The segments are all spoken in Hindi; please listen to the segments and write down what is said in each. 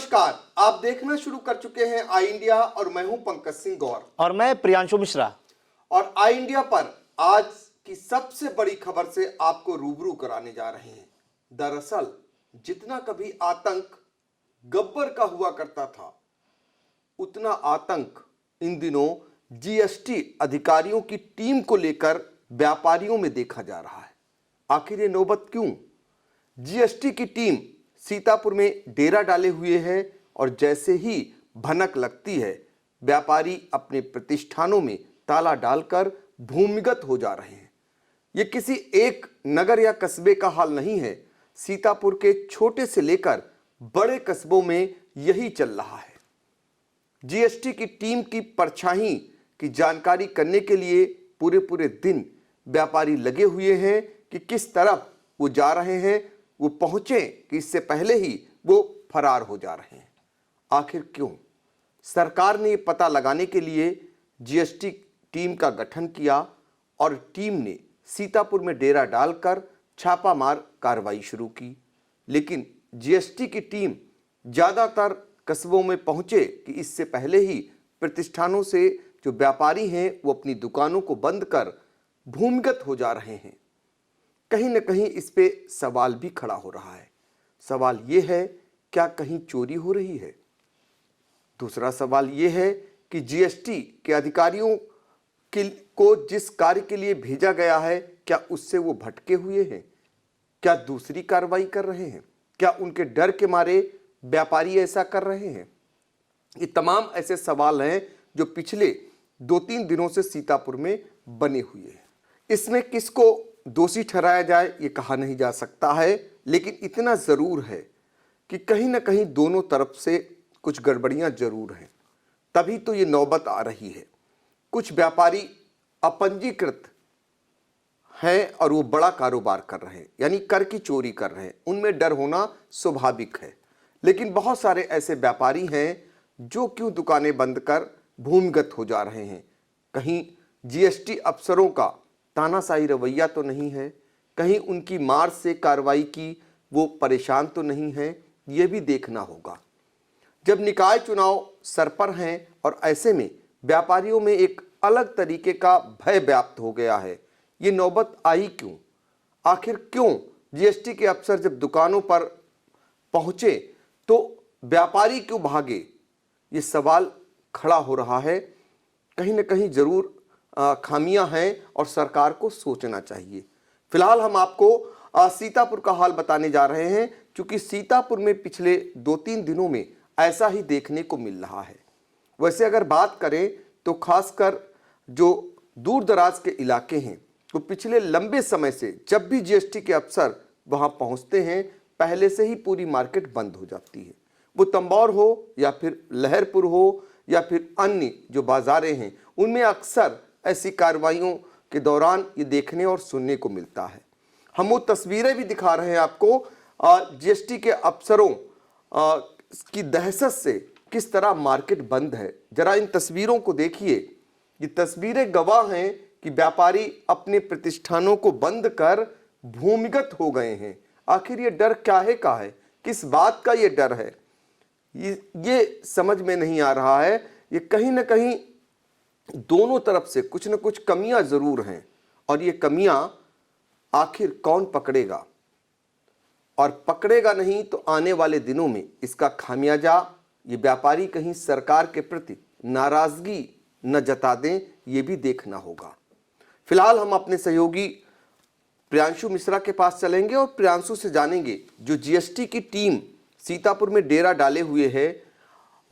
नमस्कार, आप देखना शुरू कर चुके हैं आई इंडिया और मैं हूं पंकज सिंह गौर और मैं प्रियांशु मिश्रा। और आई इंडिया पर आज की सबसे बड़ी खबर से आपको रूबरू कराने जा रहे हैं। दरअसल जितना कभी आतंक गब्बर का हुआ करता था, उतना आतंक इन दिनों जीएसटी अधिकारियों की टीम को लेकर व्यापारियों में देखा जा रहा है। आखिर ये नौबत क्यों? जीएसटी की टीम सीतापुर में डेरा डाले हुए है और जैसे ही भनक लगती है, व्यापारी अपने प्रतिष्ठानों में ताला डालकर भूमिगत हो जा रहे हैं। ये किसी एक नगर या कस्बे का हाल नहीं है। सीतापुर के छोटे से लेकर बड़े कस्बों में यही चल रहा है। जीएसटी की टीम की परछाई की जानकारी करने के लिए पूरे पूरे दिन व्यापारी लगे हुए हैं कि किस तरफ वो जा रहे हैं, वो पहुंचे कि इससे पहले ही वो फरार हो जा रहे हैं। आखिर क्यों? सरकार ने पता लगाने के लिए जीएसटी टीम का गठन किया और टीम ने सीतापुर में डेरा डालकर छापामार कार्रवाई शुरू की। लेकिन जीएसटी की टीम ज़्यादातर कस्बों में पहुंचे कि इससे पहले ही प्रतिष्ठानों से जो व्यापारी हैं वो अपनी दुकानों को बंद कर भूमिगत हो जा रहे हैं। कहीं न कहीं इस पे सवाल भी खड़ा हो रहा है। सवाल ये है, क्या कहीं चोरी हो रही है? दूसरा सवाल ये है कि जीएसटी के अधिकारियों को जिस कार्य के लिए भेजा गया है, क्या उससे वो भटके हुए हैं? क्या दूसरी कार्रवाई कर रहे हैं? क्या उनके डर के मारे व्यापारी ऐसा कर रहे हैं? ये तमाम ऐसे सवाल हैं जो पिछले 2-3 दिनों से सीतापुर में बने हुए हैं। इसमें किसको दोषी ठहराया जाए ये कहा नहीं जा सकता है, लेकिन इतना ज़रूर है कि कहीं ना कहीं दोनों तरफ से कुछ गड़बड़ियां जरूर हैं। तभी तो ये नौबत आ रही है। कुछ व्यापारी अपंजीकृत हैं और वो बड़ा कारोबार कर रहे हैं, यानी कर की चोरी कर रहे हैं। उनमें डर होना स्वाभाविक है। लेकिन बहुत सारे ऐसे व्यापारी हैं जो क्यों दुकानें बंद कर भूमिगत हो जा रहे हैं। कहीं जीएसटी अफसरों का तानाशाही रवैया तो नहीं है, कहीं उनकी मार से कार्रवाई की वो परेशान तो नहीं है, ये भी देखना होगा। जब निकाय चुनाव सर पर हैं और ऐसे में व्यापारियों में एक अलग तरीके का भय व्याप्त हो गया है। ये नौबत आई क्यों? आखिर क्यों जीएसटी के अफसर जब दुकानों पर पहुंचे तो व्यापारी क्यों भागे? ये सवाल खड़ा हो रहा है। कहीं न कहीं जरूर खामियां हैं और सरकार को सोचना चाहिए। फिलहाल हम आपको सीतापुर का हाल बताने जा रहे हैं, क्योंकि सीतापुर में पिछले 2-3 दिनों में ऐसा ही देखने को मिल रहा है। वैसे अगर बात करें तो खासकर जो दूर दराज के इलाके हैं, तो पिछले लंबे समय से जब भी जीएसटी के अफसर वहां पहुंचते हैं, पहले से ही पूरी मार्केट बंद हो जाती है। वो तंबौर हो या फिर लहरपुर हो या फिर अन्य जो बाजारें हैं, उनमें अक्सर ऐसी कार्रवाइयों के दौरान ये देखने और सुनने को मिलता है। हम वो तस्वीरें भी दिखा रहे हैं आपको जीएसटी के अफसरों की दहशत से किस तरह मार्केट बंद है। जरा इन तस्वीरों को देखिए। ये तस्वीरें गवाह हैं कि व्यापारी अपने प्रतिष्ठानों को बंद कर भूमिगत हो गए हैं। आखिर ये डर काहे का है? किस बात का ये डर है? ये समझ में नहीं आ रहा है। ये कहीं ना कहीं दोनों तरफ से कुछ न कुछ कमियां जरूर हैं, और ये कमियां आखिर कौन पकड़ेगा? और पकड़ेगा नहीं तो आने वाले दिनों में इसका खामियाजा ये व्यापारी कहीं सरकार के प्रति नाराजगी न जता दें, ये भी देखना होगा। फिलहाल हम अपने सहयोगी प्रियांशु मिश्रा के पास चलेंगे और प्रियांशु से जानेंगे जो जीएसटी की टीम सीतापुर में डेरा डाले हुए है,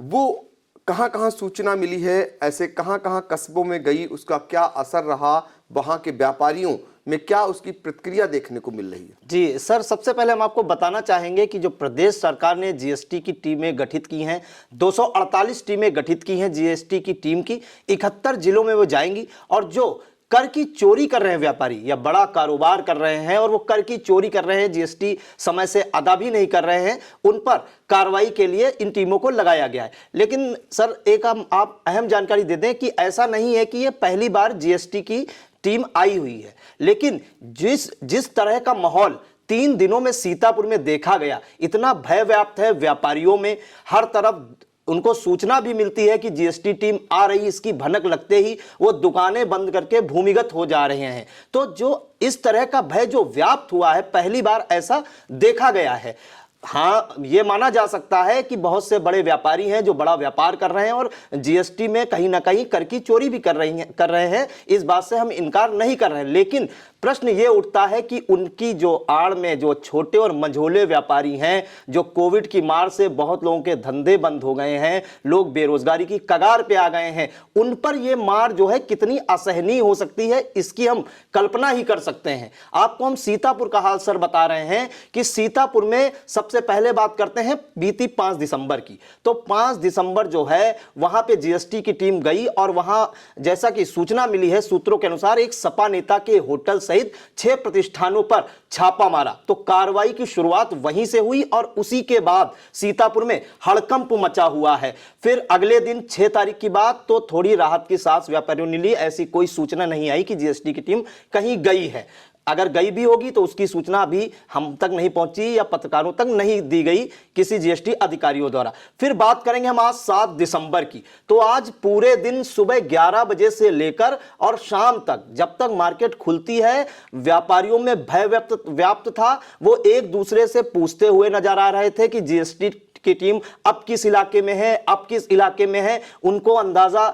वो कहाँ कहाँ सूचना मिली है, ऐसे कहाँ कहाँ कस्बों में गई, उसका क्या असर रहा, वहाँ के व्यापारियों में क्या उसकी प्रतिक्रिया देखने को मिल रही है? जी सर, सबसे पहले हम आपको बताना चाहेंगे कि जो प्रदेश सरकार ने जीएसटी की टीमें गठित की हैं, 248 टीमें गठित की हैं जीएसटी की टीम की। 71 जिलों में वो जाएंगी और जो कर की चोरी कर रहे हैं व्यापारी या बड़ा कारोबार कर रहे हैं और वो कर की चोरी कर रहे हैं, जीएसटी समय से अदा भी नहीं कर रहे हैं, उन पर कार्रवाई के लिए इन टीमों को लगाया गया है। लेकिन सर एक आप अहम जानकारी दे दें कि ऐसा नहीं है कि ये पहली बार जीएसटी की टीम आई हुई है, लेकिन जिस तरह का माहौल 3 दिनों में सीतापुर में देखा गया, इतना भय व्याप्त है व्यापारियों में, हर तरफ उनको सूचना भी मिलती है कि जीएसटी टीम आ रही, इसकी भनक लगते ही वो दुकानें बंद करके भूमिगत हो जा रहे हैं। तो जो इस तरह का भय जो व्याप्त हुआ है, पहली बार ऐसा देखा गया है। हाँ, ये माना जा सकता है कि बहुत से बड़े व्यापारी हैं जो बड़ा व्यापार कर रहे हैं और जीएसटी में कहीं ना कहीं कर की चोरी भी कर रहे हैं, इस बात से हम इनकार नहीं कर रहे हैं। लेकिन प्रश्न ये उठता है कि उनकी जो आड़ में जो छोटे और मंझोले व्यापारी हैं, जो कोविड की मार से बहुत लोगों के धंधे बंद हो गए हैं, लोग बेरोजगारी की कगार पे आ गए हैं, उन पर यह मार जो है कितनी असहनीय हो सकती है, इसकी हम कल्पना ही कर सकते हैं। आपको हम सीतापुर का हाल सर बता रहे हैं कि सीतापुर में सबसे पहले बात करते हैं बीती 5 दिसंबर की। तो 5 दिसंबर जो है वहां पे जीएसटी की टीम गई और वहां जैसा कि सूचना मिली है सूत्रों के अनुसार, एक सपा नेता के होटल सहित 6 प्रतिष्ठानों पर छापा मारा। तो कार्रवाई की शुरुआत वहीं से हुई और उसी के बाद सीतापुर में हड़कंप मचा हुआ है। फिर अगले दिन 6 तारीख की बात, तो थोड़ी राहत की सांस व्यापारियों ने ली। ऐसी कोई सूचना नहीं आई कि जीएसटी की टीम कहीं गई है। अगर गई भी होगी तो उसकी सूचना अभी हम तक नहीं पहुंची या पत्रकारों तक नहीं दी गई किसी जीएसटी अधिकारियों द्वारा। फिर बात करेंगे हम आज 7 दिसंबर की। तो आज पूरे दिन सुबह 11 बजे से लेकर और शाम तक, जब तक मार्केट खुलती है, व्यापारियों में भय व्याप्त था। वो एक दूसरे से पूछते हुए नजर आ रहे थे कि जीएसटी की टीम अब किस इलाके में है, अब किस इलाके में है। उनको अंदाजा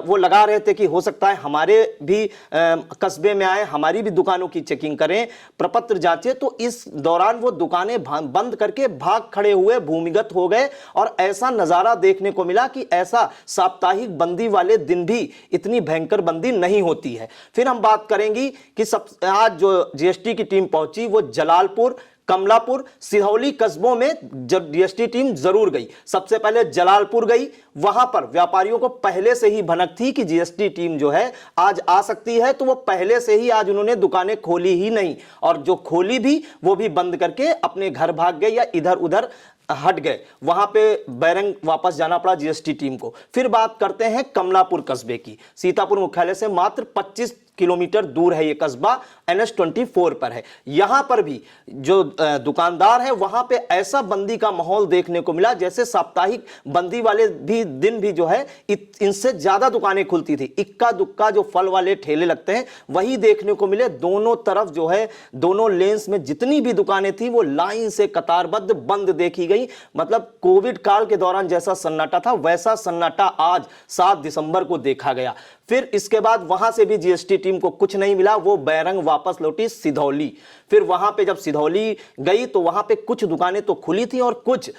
वो लगा रहे थे कि हो सकता है हमारे भी कस्बे में आए, हमारी भी दुकानों की चेकिंग करें, प्रपत्र जांचे। तो इस दौरान वो दुकानें बंद करके भाग खड़े हुए, भूमिगत हो गए और ऐसा नजारा देखने को मिला कि ऐसा साप्ताहिक बंदी वाले दिन भी इतनी भयंकर बंदी नहीं होती है। फिर हम बात करेंगे कि आज जो जीएसटी की टीम पहुंची वो जलालपुर, कमलापुर, सिधौली कस्बों में जीएसटी टीम जरूर गई। सबसे पहले जलालपुर गई। वहां पर व्यापारियों को पहले से ही भनक थी कि जीएसटी टीम जो है आज आ सकती है, तो वो पहले से ही आज उन्होंने दुकानें खोली ही नहीं, और जो खोली भी वो भी बंद करके अपने घर भाग गए या इधर उधर हट गए। वहां पे बैरंग वापस जाना पड़ा जीएसटी टीम को। फिर बात करते हैं कमलापुर कस्बे की। सीतापुर मुख्यालय से मात्र 25 किलोमीटर दूर है ये कस्बा, NH-24 पर है। यहां पर भी जो दुकानदार है वहां पे ऐसा बंदी का माहौल देखने को मिला जैसे साप्ताहिक बंदी वाले भी दिन भी जो है इनसे ज्यादा दुकानें खुलती थी। इक्का दुक्का जो फल वाले ठेले लगते हैं वही देखने को मिले। दोनों तरफ जो है, दोनों लेन्स में जितनी भी दुकानें थी वो लाइन से कतारबद्ध बंद देखी गई। मतलब कोविड काल के दौरान जैसा सन्नाटा था वैसा सन्नाटा आज 7 दिसंबर को देखा गया। फिर इसके बाद वहां से भी जीएसटी टीम को कुछ नहीं मिला, वो बैरंग वापस लौटी सिधौली। फिर वहां पे जब सिधौली गई तो वहां पे कुछ दुकानें तो खुली थी और कुछ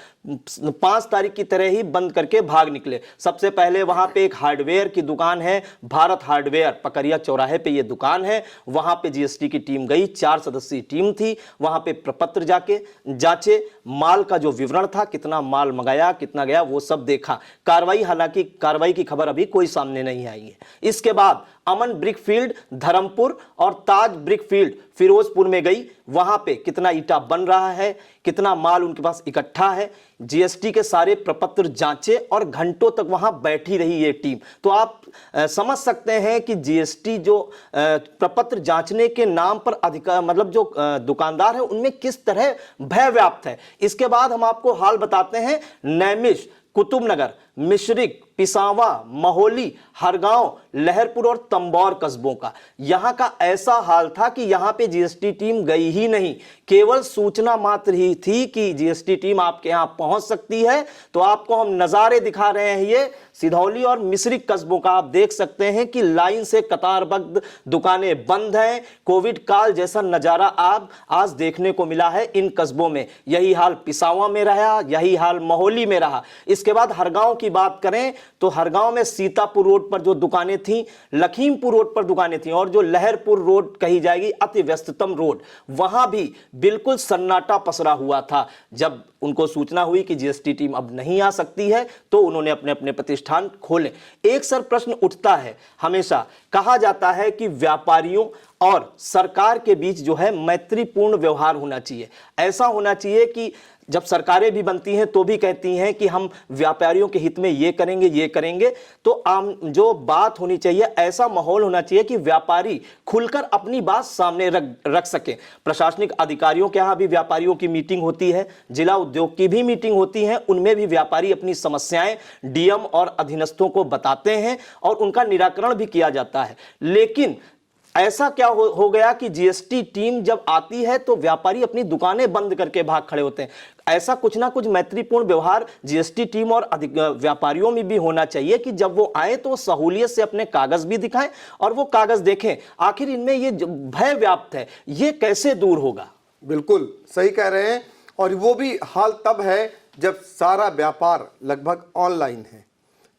5 तारीख की तरह ही बंद करके भाग निकले। सबसे पहले वहां पे एक हार्डवेयर की दुकान है, भारत हार्डवेयर, पकरिया चौराहे पे ये दुकान है। वहां पे जीएसटी की टीम गई, 4 सदस्यीय टीम थी। वहां पे प्रपत्र जाके जांचे, माल का जो विवरण था, कितना माल मंगाया, कितना गया, वो सब देखा। हालांकि कार्रवाई की खबर अभी कोई सामने नहीं आई है। इसके बाद अमन ब्रिक फील्ड धर्मपुर और ताज ब्रिक फील्ड फिरोजपुर में गई। वहां पे कितना ईटा बन रहा है, कितना माल उनके पास इकट्ठा है, जीएसटी के सारे प्रपत्र जांचे और घंटों तक वहां बैठी रही ये टीम। तो आप समझ सकते हैं कि जीएसटी जो प्रपत्र जांचने के नाम पर मतलब जो दुकानदार है उनमें किस तरह भय व्याप्त है। इसके बाद हम आपको हाल बताते हैं नैमिष, कुतुबनगर, मिश्रिक, पिसावा, महोली, हरगांव, लहरपुर और तंबौर कस्बों का। यहां का ऐसा हाल था कि यहां पे जीएसटी टीम गई ही नहीं, केवल सूचना मात्र ही थी कि जीएसटी टीम आपके यहां पहुंच सकती है। तो आपको हम नजारे दिखा रहे हैं, ये सिधौली और मिश्रिक कस्बों का। आप देख सकते हैं कि लाइन से कतारबद्ध दुकानें बंद हैं। कोविड काल जैसा नजारा आप आज देखने को मिला है इन कस्बों में। यही हाल पिसावा में रहा, यही हाल महोली में रहा। इसके बाद हरगांव की बात करें तो हरगांव में सीतापुर रोड पर जो दुकानें थी, लखीमपुर रोड पर दुकानें थी और जो लहरपुर रोड कही जाएगी अति व्यस्ततम रोड, वहां भी बिल्कुल सन्नाटा पसरा हुआ था। जब उनको सूचना हुई कि जीएसटी टीम अब नहीं आ सकती है तो उन्होंने अपने अपने प्रतिष्ठान खोले। एक सर प्रश्न उठता है, हमेशा कहा जाता है कि व्यापारियों और सरकार के बीच जो है मैत्रीपूर्ण व्यवहार होना चाहिए। ऐसा होना चाहिए कि जब सरकारें भी बनती हैं तो भी कहती हैं कि हम व्यापारियों के हित में ये करेंगे, तो आम जो बात होनी चाहिए, ऐसा माहौल होना चाहिए कि व्यापारी खुलकर अपनी बात सामने रख सके। प्रशासनिक अधिकारियों के यहाँ भी व्यापारियों की मीटिंग होती है, जिला उद्योग की भी मीटिंग होती है, उनमें भी व्यापारी अपनी समस्याएं डीएम और अधीनस्थों को बताते हैं और उनका निराकरण भी किया जाता है। लेकिन ऐसा क्या हो गया कि जीएसटी टीम जब आती है तो व्यापारी अपनी दुकानें बंद करके भाग खड़े होते हैं। ऐसा कुछ ना कुछ मैत्रीपूर्ण व्यवहार जीएसटी टीम और व्यापारियों में भी होना चाहिए कि जब वो आए तो सहूलियत से अपने कागज भी दिखाएं और वो कागज देखें आखिर इनमें ये भय व्याप्त है, ये कैसे दूर होगा। बिल्कुल सही कह रहे हैं। और वो भी हाल तब है जब सारा व्यापार लगभग ऑनलाइन है।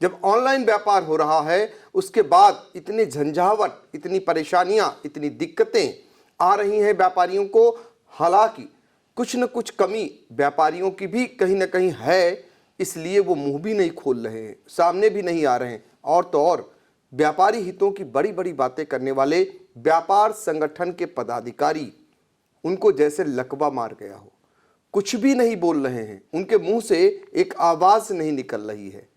जब ऑनलाइन व्यापार हो रहा है उसके बाद इतनी झंझावट, इतनी परेशानियां, इतनी दिक्कतें आ रही हैं व्यापारियों को। हालांकि कुछ न कुछ कमी व्यापारियों की भी कहीं ना कहीं है, इसलिए वो मुंह भी नहीं खोल रहे हैं, सामने भी नहीं आ रहे हैं। और तो और व्यापारी हितों की बड़ी बड़ी बातें करने वाले व्यापार संगठन के पदाधिकारी, उनको जैसे लकवा मार गया हो, कुछ भी नहीं बोल रहे हैं, उनके मुंह से एक आवाज नहीं निकल रही है।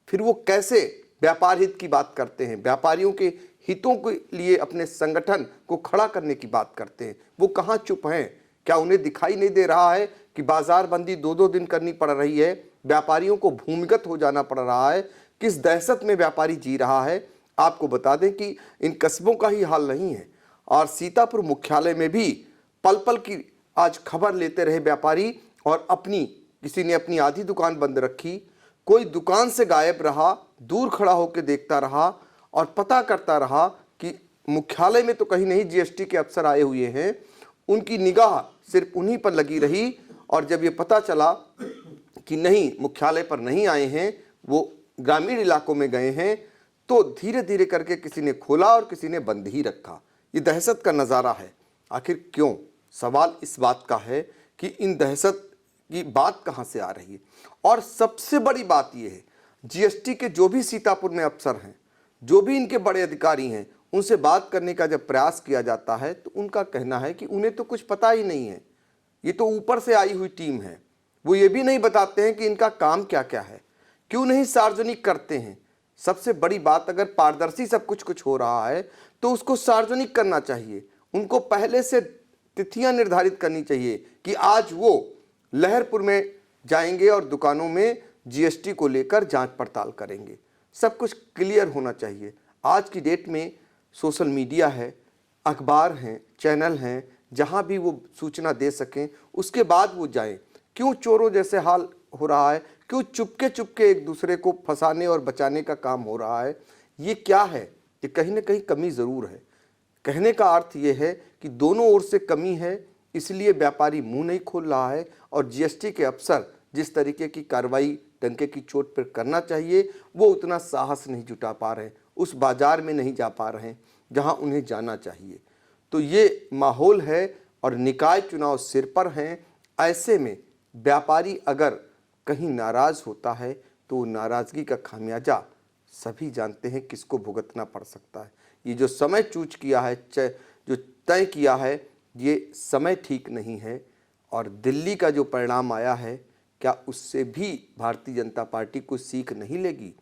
फिर वो कैसे व्यापार हित की बात करते हैं, व्यापारियों के हितों के लिए अपने संगठन को खड़ा करने की बात करते हैं? वो कहाँ चुप हैं? क्या उन्हें दिखाई नहीं दे रहा है कि बाजार बंदी 2-2 दिन करनी पड़ रही है, व्यापारियों को भूमिगत हो जाना पड़ रहा है? किस दहशत में व्यापारी जी रहा है? आपको बता दें कि इन कस्बों का ही हाल नहीं है। और सीतापुर मुख्यालय में भी पल पल की आज खबर लेते रहे व्यापारी, और किसी ने अपनी आधी दुकान बंद रखी, कोई दुकान से गायब रहा, दूर खड़ा होकर देखता रहा और पता करता रहा कि मुख्यालय में तो कहीं नहीं जीएसटी के अफसर आए हुए हैं। उनकी निगाह सिर्फ उन्हीं पर लगी रही, और जब ये पता चला कि नहीं, मुख्यालय पर नहीं आए हैं, वो ग्रामीण इलाकों में गए हैं, तो धीरे धीरे करके किसी ने खोला और किसी ने बंद ही रखा। ये दहशत का नज़ारा है। आखिर क्यों? सवाल इस बात का है कि इन दहशत की बात कहाँ से आ रही है। और सबसे बड़ी बात यह है, जीएसटी के जो भी सीतापुर में अफसर हैं, जो भी इनके बड़े अधिकारी हैं, उनसे बात करने का जब प्रयास किया जाता है तो उनका कहना है कि उन्हें तो कुछ पता ही नहीं है, ये तो ऊपर से आई हुई टीम है। वो ये भी नहीं बताते हैं कि इनका काम क्या क्या है, क्यों नहीं सार्वजनिक करते हैं। सबसे बड़ी बात, अगर पारदर्शी सब कुछ हो रहा है तो उसको सार्वजनिक करना चाहिए। उनको पहले से तिथियां निर्धारित करनी चाहिए कि आज वो लहरपुर में जाएंगे और दुकानों में जीएसटी को लेकर जांच पड़ताल करेंगे। सब कुछ क्लियर होना चाहिए। आज की डेट में सोशल मीडिया है, अखबार हैं, चैनल हैं, जहां भी वो सूचना दे सकें उसके बाद वो जाएं। क्यों चोरों जैसे हाल हो रहा है? क्यों चुपके एक दूसरे को फंसाने और बचाने का काम हो रहा है? ये क्या है? ये कहीं ना कहीं कमी ज़रूर है। कहने का अर्थ ये है कि दोनों ओर से कमी है, इसलिए व्यापारी मुंह नहीं खोल रहा है। और जीएसटी के अफसर जिस तरीके की कार्रवाई डंके की चोट पर करना चाहिए, वो उतना साहस नहीं जुटा पा रहे हैं, उस बाजार में नहीं जा पा रहे हैं जहां उन्हें जाना चाहिए। तो ये माहौल है और निकाय चुनाव सिर पर हैं। ऐसे में व्यापारी अगर कहीं नाराज़ होता है तो नाराज़गी का खामियाजा सभी जानते हैं किसको भुगतना पड़ सकता है। ये जो समय चूज किया है, जो तय किया है, ये समय ठीक नहीं है। और दिल्ली का जो परिणाम आया है, क्या उससे भी भारतीय जनता पार्टी को सीख नहीं लेगी?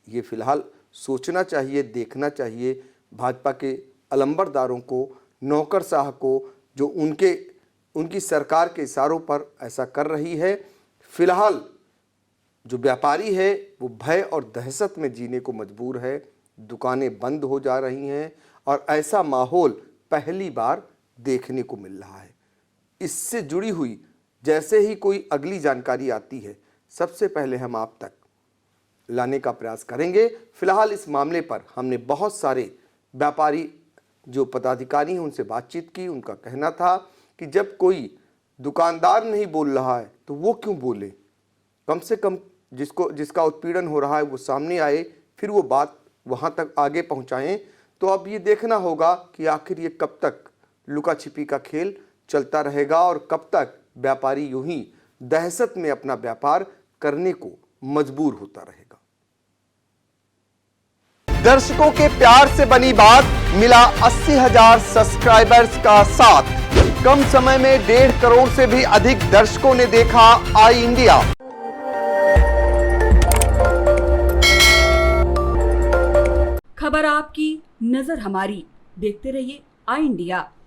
ये फिलहाल सोचना चाहिए, देखना चाहिए। भाजपा के अलंबरदारों को, नौकरशाह को, जो उनकी सरकार के इशारों पर ऐसा कर रही है। फिलहाल जो व्यापारी है वो भय और दहशत में जीने को मजबूर है। दुकानें बंद हो जा रही हैं और ऐसा माहौल पहली बार देखने को मिल रहा है। इससे जुड़ी हुई जैसे ही कोई अगली जानकारी आती है, सबसे पहले हम आप तक लाने का प्रयास करेंगे। फिलहाल इस मामले पर हमने बहुत सारे व्यापारी जो पदाधिकारी हैं उनसे बातचीत की। उनका कहना था कि जब कोई दुकानदार नहीं बोल रहा है तो वो क्यों बोले, कम से कम जिसका उत्पीड़न हो रहा है वो सामने आए, फिर वो बात वहाँ तक आगे पहुँचाएं। तो अब ये देखना होगा कि आखिर ये कब तक लुका छिपी का खेल चलता रहेगा और कब तक व्यापारी यूं ही दहशत में अपना व्यापार करने को मजबूर होता रहेगा। दर्शकों के प्यार से बनी बात, मिला 80,000 सब्सक्राइबर्स का साथ। कम समय में 1.5 करोड़ से भी अधिक दर्शकों ने देखा आई इंडिया। खबर आपकी, नजर हमारी। देखते रहिए आई इंडिया।